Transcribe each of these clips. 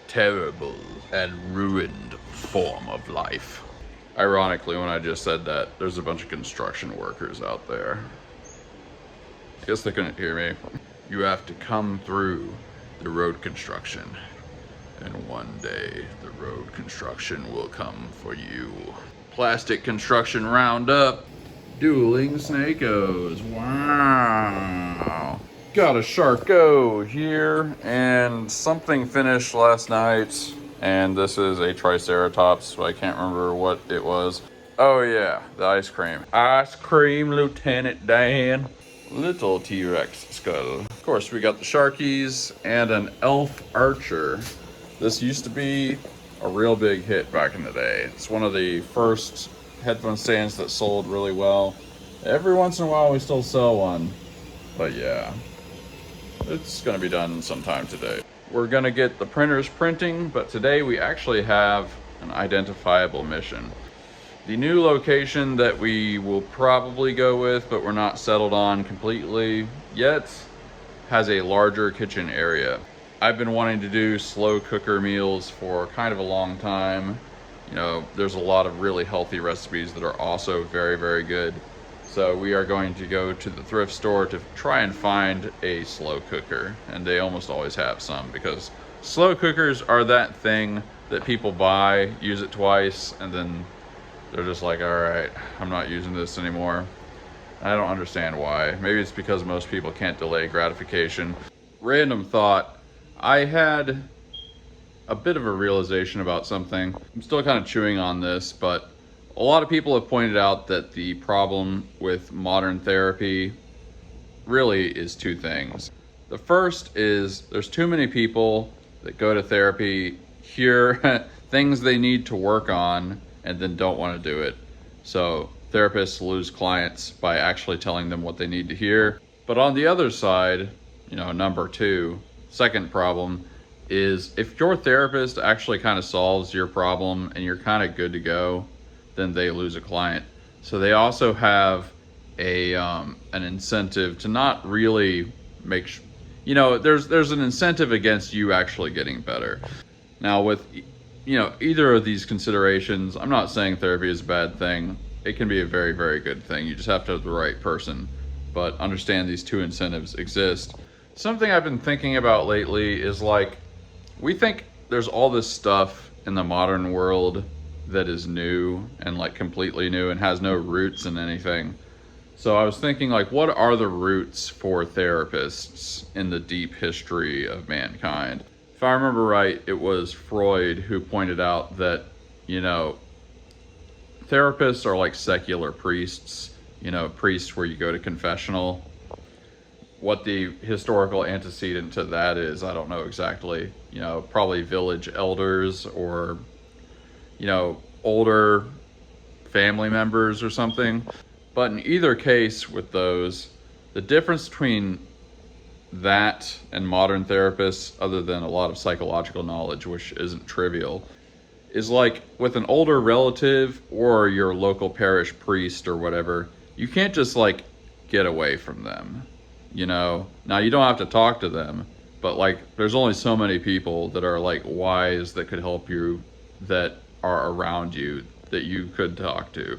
terrible and ruined form of life. Ironically, when I just said that, there's a bunch of construction workers out there. I guess they couldn't hear me. You have to come through the road construction, and one day the road construction will come for you. Plastic construction roundup. Dueling Snakos. Wow. Got a Sharko here, and something finished last night, and this is a Triceratops, so I can't remember what it was. Oh yeah, the ice cream. Ice cream, Lieutenant Dan. Little T-Rex skull. Of course, we got the Sharkies and an Elf Archer. This used to be a real big hit back in the day. It's one of the first headphone stands that sold really well. Every once in a while we still sell one, but yeah, it's gonna be done sometime today. We're gonna get the printers printing, but today we actually have an identifiable mission. The new location that we will probably go with, but we're not settled on completely yet, has a larger kitchen area. I've been wanting to do slow cooker meals for kind of a long time. You know, there's a lot of really healthy recipes that are also very, very good. So we are going to go to the thrift store to try and find a slow cooker. And they almost always have some, because slow cookers are that thing that people buy, use it twice, and then they're just like, all right, I'm not using this anymore. I don't understand why. Maybe it's because most people can't delay gratification. Random thought. I had a bit of a realization about something. I'm still kind of chewing on this, but a lot of people have pointed out that the problem with modern therapy really is two things. The first is there's too many people that go to therapy, hear things they need to work on, and then don't want to do it. So therapists lose clients by actually telling them what they need to hear. But on the other side, you know, number two, second problem is if your therapist actually kind of solves your problem and you're kind of good to go, then they lose a client. So they also have an incentive to not really make, you know, there's an incentive against you actually getting better. Now with, you know, either of these considerations, I'm not saying therapy is a bad thing. It can be a very, very good thing. You just have to have the right person. But understand these two incentives exist. Something I've been thinking about lately is like, we think there's all this stuff in the modern world that is new and like completely new and has no roots in anything. So I was thinking like, what are the roots for therapists in the deep history of mankind? If I remember right, it was Freud who pointed out that, you know, therapists are like secular priests, you know, priests where you go to confessional. What the historical antecedent to that is, I don't know exactly. You know, probably village elders or, you know, older family members or something. But in either case with those, the difference between that and modern therapists, other than a lot of psychological knowledge, which isn't trivial, is like with an older relative or your local parish priest or whatever, you can't just like get away from them, you know? Now you don't have to talk to them, but like there's only so many people that are like wise that could help you, that are around you, that you could talk to.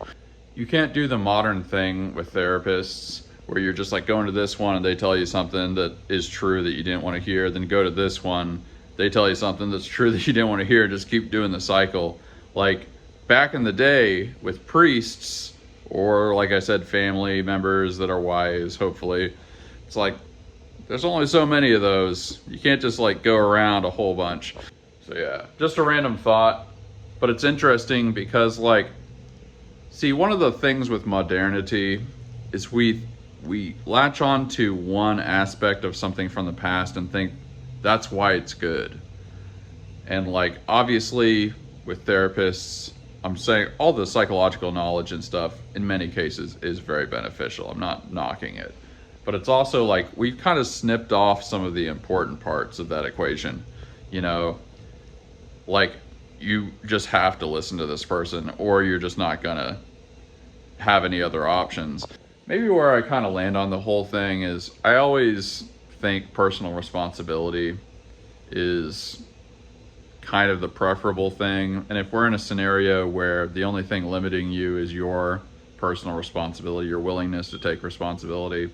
You can't do the modern thing with therapists where you're just like going to this one and they tell you something that is true that you didn't want to hear, then go to this one, they tell you something that's true that you didn't want to hear, just keep doing the cycle. Like back in the day with priests, or like I said, family members that are wise, hopefully, it's like there's only so many of those. You can't just like go around a whole bunch. So yeah, just a random thought, but it's interesting because like, see, one of the things with modernity is we latch on to one aspect of something from the past and think that's why it's good. And like, obviously with therapists, I'm saying all the psychological knowledge and stuff in many cases is very beneficial. I'm not knocking it, but it's also like we've kind of snipped off some of the important parts of that equation. You know, like you just have to listen to this person or you're just not gonna have any other options. Maybe where I kind of land on the whole thing is I always think personal responsibility is kind of the preferable thing. And if we're in a scenario where the only thing limiting you is your personal responsibility, your willingness to take responsibility,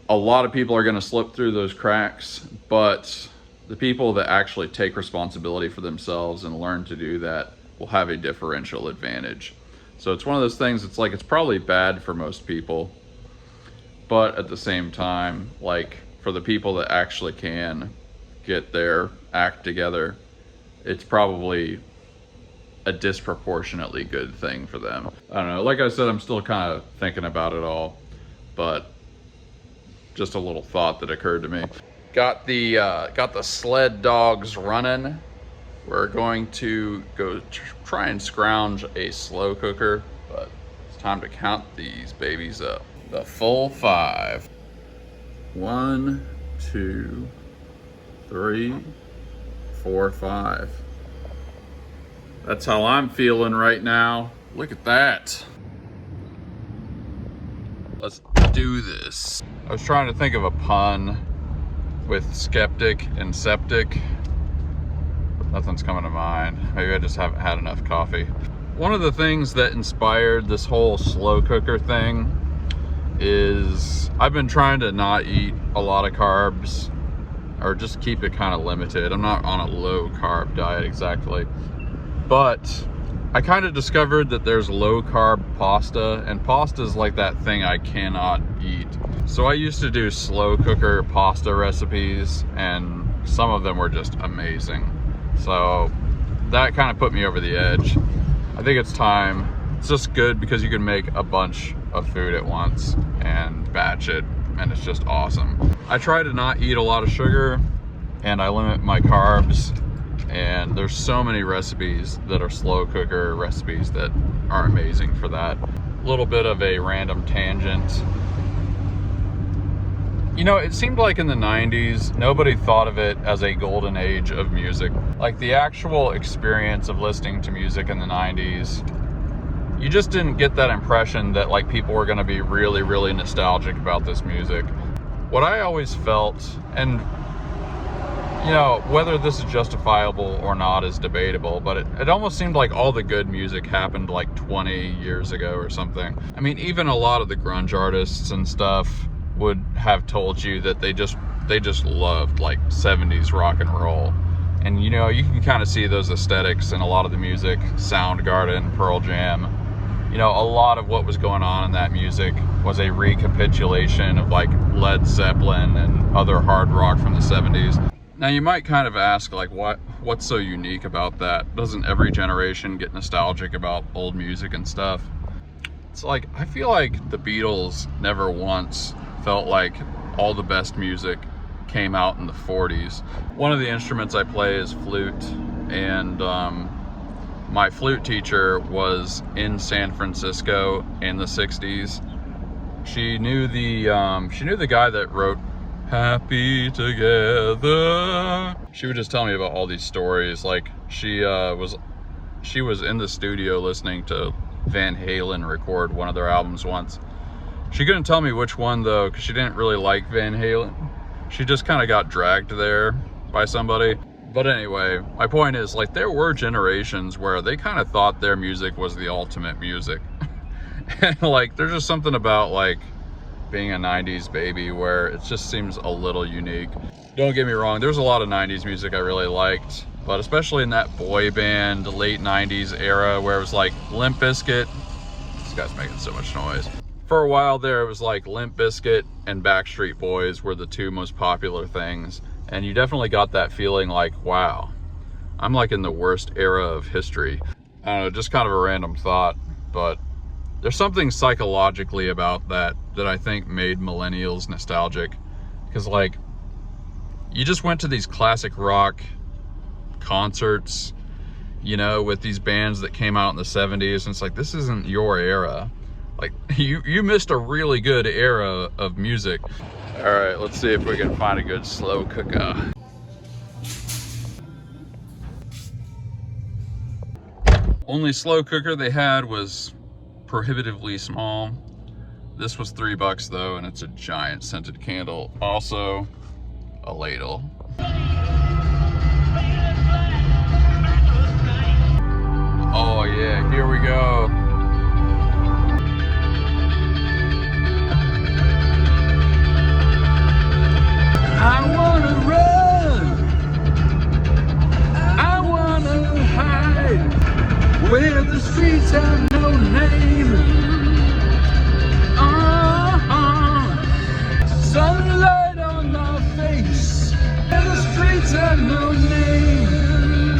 a lot of people are going to slip through those cracks, but the people that actually take responsibility for themselves and learn to do that will have a differential advantage. So it's one of those things, it's like, it's probably bad for most people, but at the same time, like, for the people that actually can get their act together, it's probably a disproportionately good thing for them. I don't know, like I said, I'm still kind of thinking about it all, but just a little thought that occurred to me. Got the sled dogs running. We're going to go try and scrounge a slow cooker, but it's time to count these babies up. The full 5. 1, 2, 3, 4, 5. That's how I'm feeling right now. Look at that. Let's do this. I was trying to think of a pun with skeptic and septic. Nothing's coming to mind. Maybe I just haven't had enough coffee. One of the things that inspired this whole slow cooker thing is I've been trying to not eat a lot of carbs, or just keep it kind of limited. I'm not on a low carb diet exactly, but I kind of discovered that there's low carb pasta, and pasta is like that thing I cannot eat. So I used to do slow cooker pasta recipes, and some of them were just amazing. So that kind of put me over the edge. I think it's time. It's just good because you can make a bunch of food at once and batch it, and it's just awesome. I try to not eat a lot of sugar, and I limit my carbs, and there's so many recipes that are slow cooker recipes that are amazing for that. A little bit of a random tangent. You know, it seemed like in the 90s, nobody thought of it as a golden age of music. Like, the actual experience of listening to music in the 90s, you just didn't get that impression that, like, people were gonna be really, really nostalgic about this music. What I always felt, and you know, whether this is justifiable or not is debatable, but it almost seemed like all the good music happened like 20 years ago or something. I mean, even a lot of the grunge artists and stuff would have told you that they just loved like 70s rock and roll. And you know, you can kind of see those aesthetics in a lot of the music. Soundgarden, Pearl Jam. You know, a lot of what was going on in that music was a recapitulation of like Led Zeppelin and other hard rock from the 70s. Now you might kind of ask, like, what's so unique about that? Doesn't every generation get nostalgic about old music and stuff? It's like, I feel like the Beatles never once felt like all the best music came out in the 40s. One of the instruments I play is flute, and my flute teacher was in San Francisco in the 60s. She knew the guy that wrote Happy Together. She would just tell me about all these stories. Like, she was in the studio listening to Van Halen record one of their albums once. She couldn't tell me which one though, because she didn't really like Van Halen. She just kind of got dragged there by somebody. But anyway, my point is, like, there were generations where they kind of thought their music was the ultimate music. And like, there's just something about like being a 90s baby where it just seems a little unique. Don't get me wrong, there's a lot of 90s music I really liked, but especially in that boy band late 90s era where it was like Limp Bizkit. This guy's making so much noise. For a while there, it was like Limp Bizkit and Backstreet Boys were the two most popular things, and you definitely got that feeling like, wow, I'm like in the worst era of history. I don't know, just kind of a random thought, but there's something psychologically about that I think made millennials nostalgic. Because like, you just went to these classic rock concerts, you know, with these bands that came out in the 70s, and it's like, this isn't your era. Like, you missed a really good era of music. All right, let's see if we can find a good slow cooker. Only slow cooker they had was prohibitively small. This was $3 though, and it's a giant scented candle. Also, a ladle. Here we go. I wanna run. I wanna hide where the streets have no name. Sunlight on my face. Where the streets have no name.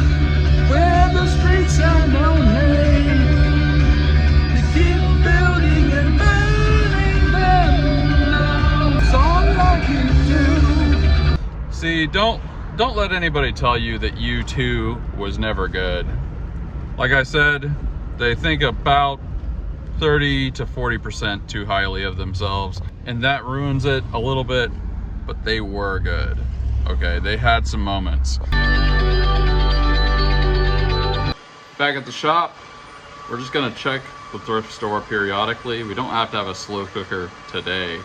Where the streets have no name. They keep building and burning them now. It's all I can do. See, don't let anybody tell you that U2 was never good. Like I said, they think about 30 to 40% too highly of themselves, and that ruins it a little bit, but they were good. Okay, they had some moments. Back at the shop, we're just gonna check the thrift store periodically. We don't have to have a slow cooker today,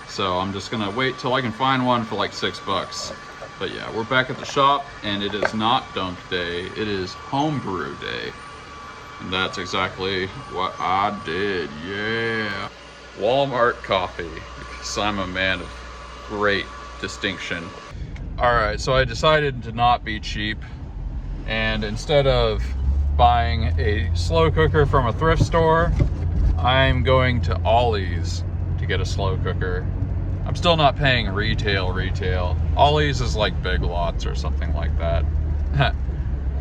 so I'm just gonna wait till I can find one for like $6. But yeah, we're back at the shop, and it is not dunk day, it is homebrew day. And that's exactly what I did, yeah. Walmart coffee, because I'm a man of great distinction. All right, so I decided to not be cheap, and instead of buying a slow cooker from a thrift store, I'm going to Ollie's to get a slow cooker. I'm still not paying retail. Ollie's is like Big Lots or something like that.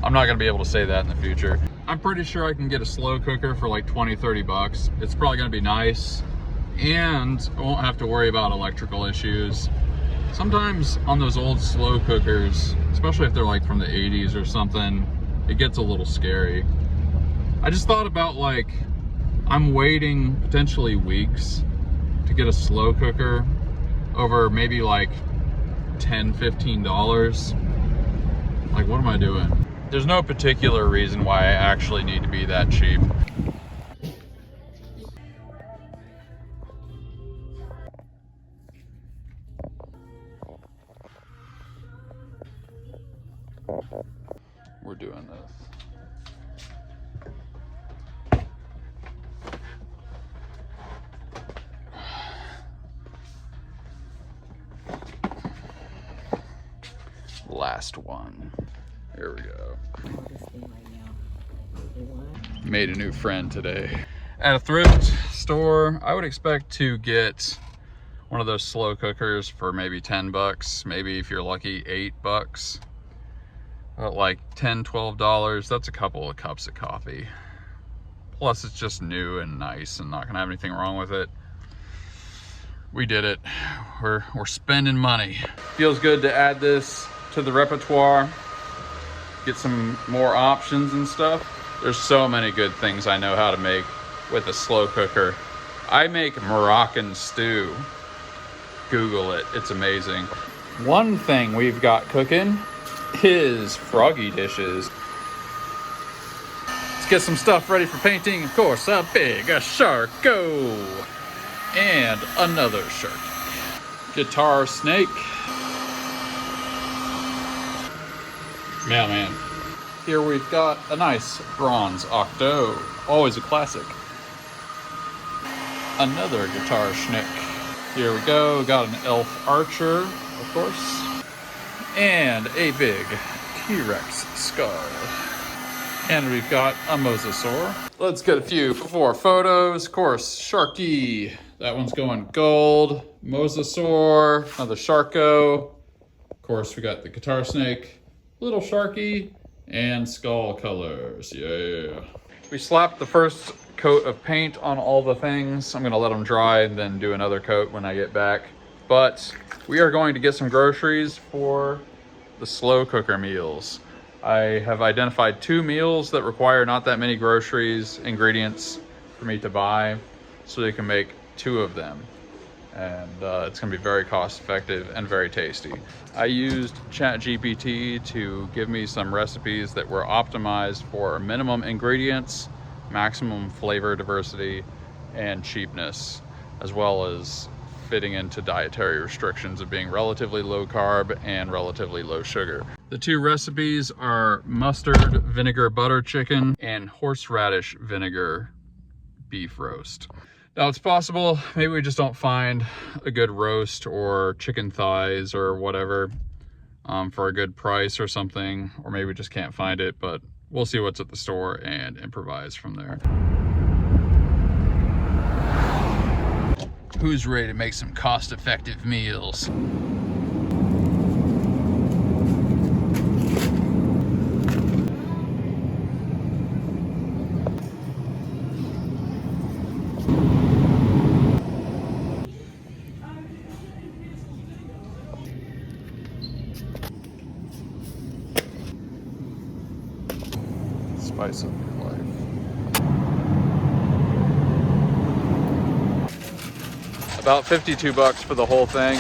I'm not gonna be able to say that in the future. I'm pretty sure I can get a slow cooker for like 20-30 bucks. It's probably gonna be nice, and I won't have to worry about electrical issues. Sometimes on those old slow cookers, especially if they're like from the 80s or something, it gets a little scary. I just thought about, like, I'm waiting potentially weeks to get a slow cooker over maybe like $10-15. Like, what am I doing? There's no particular reason why I actually need to be that cheap. We're doing this. Last one. Here we go. Made a new friend today. At a thrift store, I would expect to get one of those slow cookers for maybe 10 bucks, maybe if you're lucky, $8. But like $10-12, that's a couple of cups of coffee. Plus it's just new and nice and not gonna have anything wrong with it. We did it. We're spending money. Feels good to add this to the repertoire. Get some more options and stuff. There's so many good things I know how to make with a slow cooker. I make Moroccan stew. Google it, it's amazing. One thing we've got cooking is froggy dishes. Let's get some stuff ready for painting. Of course, a big Sharko and another shark. Guitar snake. Mailman. Here we've got a nice bronze octo, always a classic. Another guitar schnick. Here we go, got an elf archer, of course. And a big T-Rex skull. And we've got a mosasaur. Let's get a few before photos. Of course, Sharky. That one's going gold. Mosasaur, another Sharko. Of course, we got the guitar snake, little Sharky, and skull colors, yeah. We slapped the first coat of paint on all the things. I'm gonna let them dry and then do another coat when I get back. But we are going to get some groceries for the slow cooker meals. I have identified 2 meals that require not that many groceries, ingredients for me to buy, so they can make 2 of them. And it's gonna be very cost effective and very tasty. I used ChatGPT to give me some recipes that were optimized for minimum ingredients, maximum flavor diversity, and cheapness, as well as fitting into dietary restrictions of being relatively low carb and relatively low sugar. The two recipes are mustard vinegar butter chicken and horseradish vinegar beef roast. Now it's possible maybe we just don't find a good roast or chicken thighs or whatever for a good price or something, or maybe we just can't find it, but we'll see what's at the store and improvise from there. Who's ready to make some cost-effective meals? Spice up your life. About 52 bucks for the whole thing.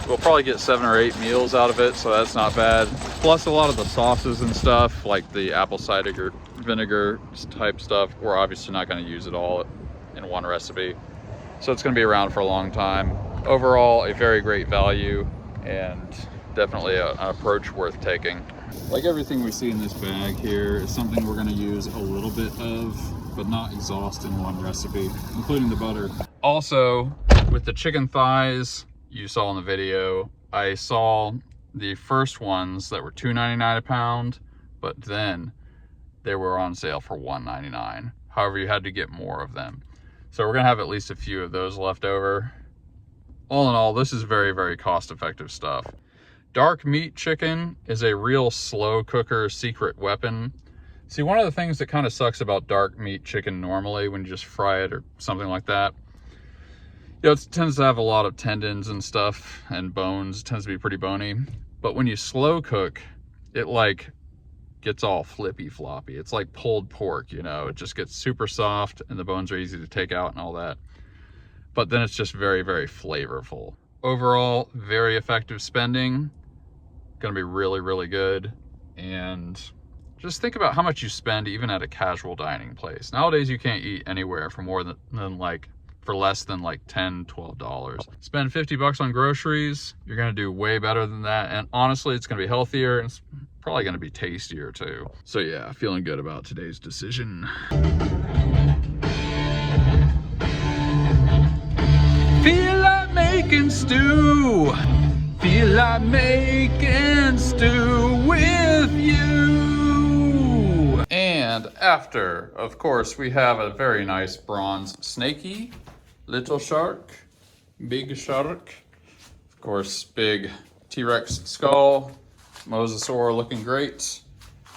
We'll probably get 7 or 8 meals out of it, so that's not bad. Plus a lot of the sauces and stuff, like the apple cider vinegar type stuff, we're obviously not going to use it all in one recipe. So it's going to be around for a long time. Overall, a very great value and definitely an approach worth taking. Like everything we see in this bag here is something we're going to use a little bit of, but not exhaust in one recipe, including the butter. Also, with the chicken thighs you saw in the video, I saw the first ones that were $2.99 a pound, but then they were on sale for $1.99. However, you had to get more of them. So we're gonna have at least a few of those left over. All in all, this is very, very cost-effective stuff. Dark meat chicken is a real slow cooker secret weapon. See, one of the things that kind of sucks about dark meat chicken normally when you just fry it or something like that, you know, it tends to have a lot of tendons and stuff and bones. It tends to be pretty bony. But when you slow cook, it like gets all flippy floppy. It's like pulled pork, you know, it just gets super soft and the bones are easy to take out and all that. But then it's just very, very flavorful. Overall, very effective spending. Gonna be really, really good. And just think about how much you spend even at a casual dining place. Nowadays, you can't eat anywhere for more than like, for less than like $10, $12. Spend 50 bucks on groceries, you're gonna do way better than that. And honestly, it's gonna be healthier and it's probably gonna be tastier too. So yeah, feeling good about today's decision. Feel like making stew. Feel like making stew with you. And after, of course, we have a very nice bronze snaky, little shark, big shark, of course, big T-Rex skull, mosasaur looking great.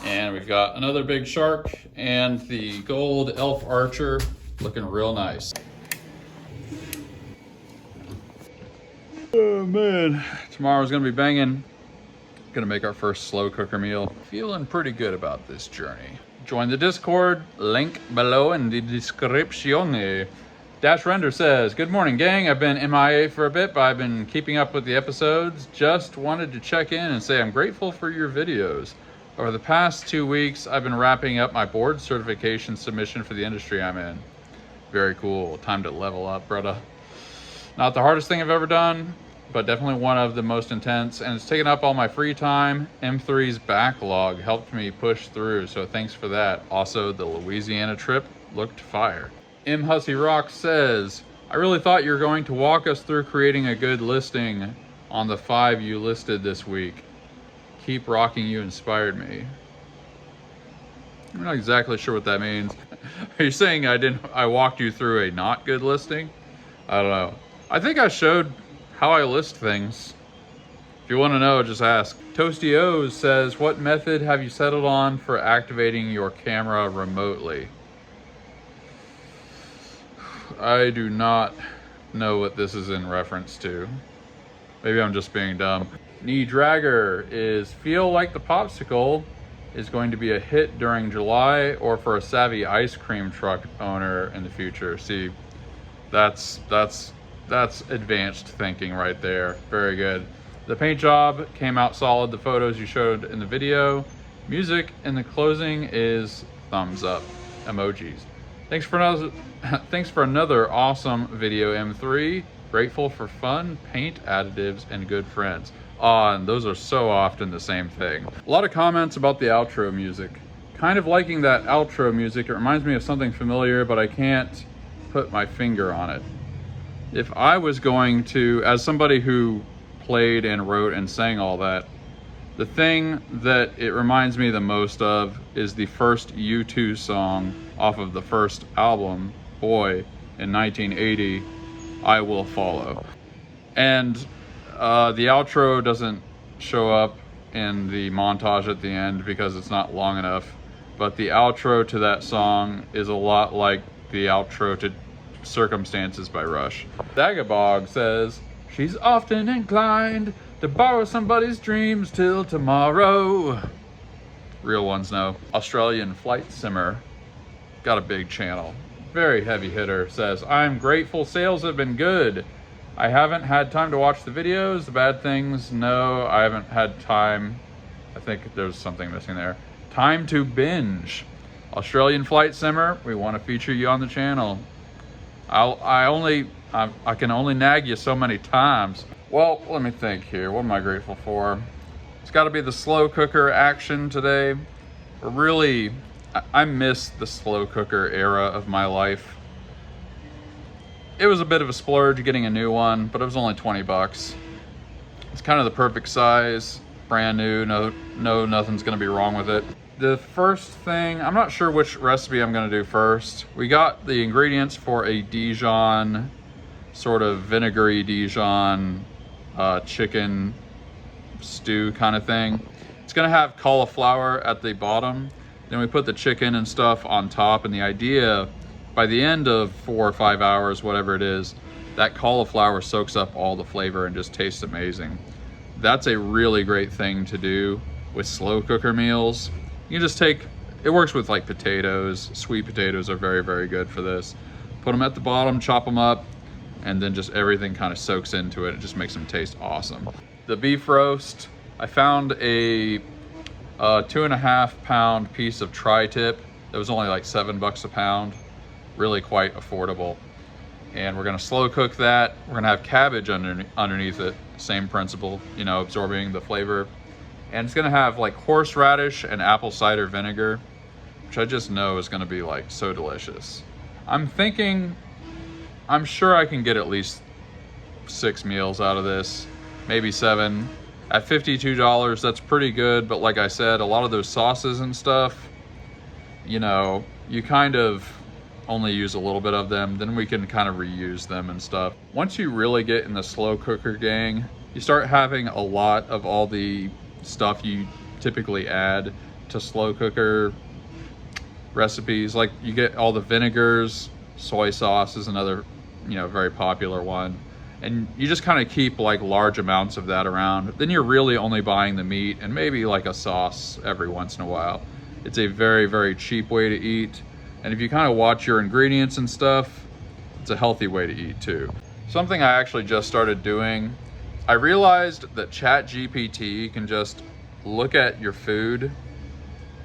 And we've got another big shark and the gold elf archer looking real nice. Oh man, tomorrow's gonna be banging. Gonna make our first slow cooker meal. Feeling pretty good about this journey. Join the Discord, link below in the description. Dash Render says, good morning gang, I've been MIA for a bit, but I've been keeping up with the episodes. Just wanted to check in and say I'm grateful for your videos. Over the past 2 weeks, I've been wrapping up my board certification submission for the industry I'm in. Very cool, time to level up, brother. Not the hardest thing I've ever done, but definitely one of the most intense, and it's taken up all my free time. M3's backlog helped me push through, so thanks for that. Also, the Louisiana trip looked fire. M. Hussey Rock says, I really thought you were going to walk us through creating a good listing on the 5 you listed this week. Keep rocking, you inspired me. I'm not exactly sure what that means. Are you saying I walked you through a not good listing? I don't know. I think I showed how I list things. If you want to know, just ask. Toasty O's says, what method have you settled on for activating your camera remotely? I do not know what this is in reference to. Maybe I'm just being dumb. Knee Dragger is, feel like the popsicle is going to be a hit during July or for a savvy ice cream truck owner in the future. See, that's advanced thinking right there. Very good. The paint job came out solid. The photos you showed in the video. Music in the closing is thumbs up emojis. Thanks for another awesome video, M3. Grateful for fun, paint additives, and good friends. on. Those are so often the same thing. A lot of comments about the outro music. Kind of liking that outro music. It reminds me of something familiar, but I can't put my finger on it. If I was going to, as somebody who played and wrote and sang all that, the thing that it reminds me the most of is the first U2 song off of the first album, Boy, in 1980, I Will Follow. And the outro doesn't show up in the montage at the end because it's not long enough, but the outro to that song is a lot like the outro to Circumstances by Rush. Dagobog says, she's often inclined to borrow somebody's dreams till tomorrow. Real ones know. Australian Flight Simmer, got a big channel, very heavy hitter, says, I'm grateful sales have been good. I haven't had time to watch the videos. The bad things, no, I haven't had time. I think there's something missing there. Time to binge. Australian Flight Simmer, we want to feature you on the channel. I can only nag you so many times. Well, let me think here. What am I grateful for? It's got to be the slow cooker action today. Really, I miss the slow cooker era of my life. It was a bit of a splurge getting a new one, but it was only 20 bucks. It's kind of the perfect size, brand new, nothing's gonna be wrong with it. The first thing, I'm not sure which recipe I'm gonna do first. We got the ingredients for a Dijon, sort of vinegary Dijon chicken stew kind of thing. It's gonna have cauliflower at the bottom. Then we put the chicken and stuff on top, and the idea, by the end of 4 or 5 hours, whatever it is, that cauliflower soaks up all the flavor and just tastes amazing. That's a really great thing to do with slow cooker meals. You just take, it works with like potatoes. Sweet potatoes are very, very good for this. Put them at the bottom, chop them up, and then just everything kind of soaks into it. It just makes them taste awesome. The beef roast, I found a 2.5 pound piece of tri-tip that was only like $7 a pound. Really quite affordable. And we're gonna slow cook that. We're gonna have cabbage underneath it. Same principle, you know, absorbing the flavor. And it's gonna have like horseradish and apple cider vinegar, which I just know is gonna be like so delicious. I'm sure I can get at least 6 meals out of this, maybe 7. At $52, that's pretty good, but like I said, a lot of those sauces and stuff, you know, you kind of only use a little bit of them, then we can kind of reuse them and stuff. Once you really get in the slow cooker gang, you start having a lot of all the stuff you typically add to slow cooker recipes. Like you get all the vinegars, soy sauce is another, you know, very popular one. And you just kind of keep like large amounts of that around. Then you're really only buying the meat and maybe like a sauce every once in a while. It's a very, very cheap way to eat. And if you kind of watch your ingredients and stuff, it's a healthy way to eat too. Something I actually just started doing, I realized that ChatGPT can just look at your food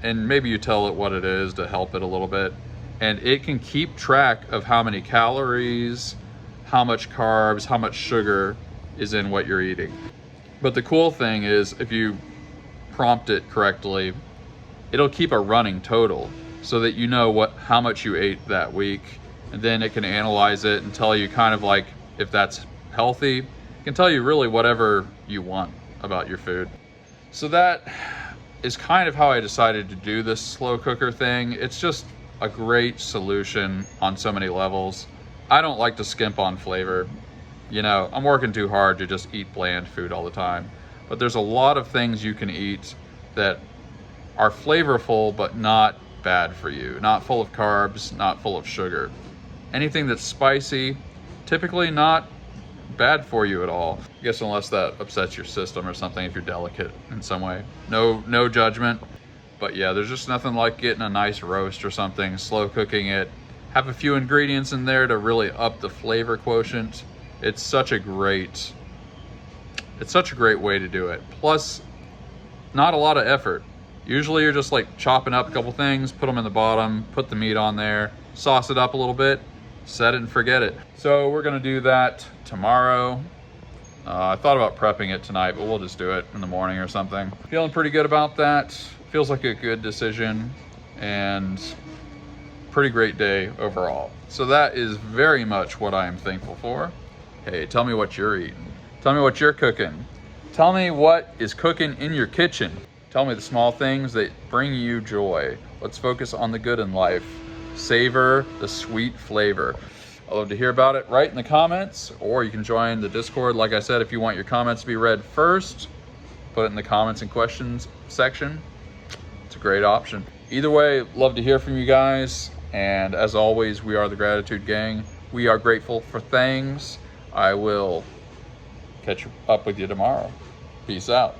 and maybe you tell it what it is to help it a little bit. And it can keep track of how many calories, how much carbs, how much sugar is in what you're eating. But the cool thing is if you prompt it correctly, it'll keep a running total, so that you know how much you ate that week, and then it can analyze it and tell you kind of like if that's healthy. It can tell you really whatever you want about your food. So that is kind of how I decided to do this slow cooker thing. It's just a great solution on so many levels. I don't like to skimp on flavor. You know, I'm working too hard to just eat bland food all the time. But there's a lot of things you can eat that are flavorful but not bad for you, not full of carbs, not full of sugar. Anything that's spicy, typically not bad for you at all. I guess unless that upsets your system or something, if you're delicate in some way. No judgment. But yeah, there's just nothing like getting a nice roast or something, slow cooking it, have a few ingredients in there to really up the flavor quotient. It's such a great way to do it. Plus, not a lot of effort. Usually you're just like chopping up a couple things, put them in the bottom, put the meat on there, sauce it up a little bit, set it and forget it. So we're gonna do that tomorrow. I thought about prepping it tonight, but we'll just do it in the morning or something. Feeling pretty good about that. Feels like a good decision and pretty great day overall. So that is very much what I am thankful for. Hey, tell me what you're eating. Tell me what you're cooking. Tell me what is cooking in your kitchen. Tell me the small things that bring you joy. Let's focus on the good in life. Savor the sweet flavor. I'd love to hear about it. Write in the comments, or you can join the Discord. Like I said, if you want your comments to be read first, put it in the comments and questions section. It's a great option. Either way, love to hear from you guys. And as always, we are the Gratitude Gang. We are grateful for things. I will catch up with you tomorrow. Peace out.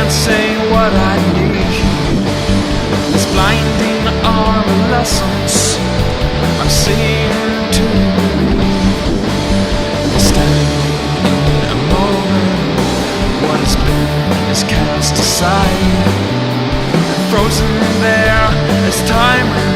Say what I need. This blinding arm of lessons I'm seeing to believe. Standing in a moment, what has been is cast aside, frozen there as time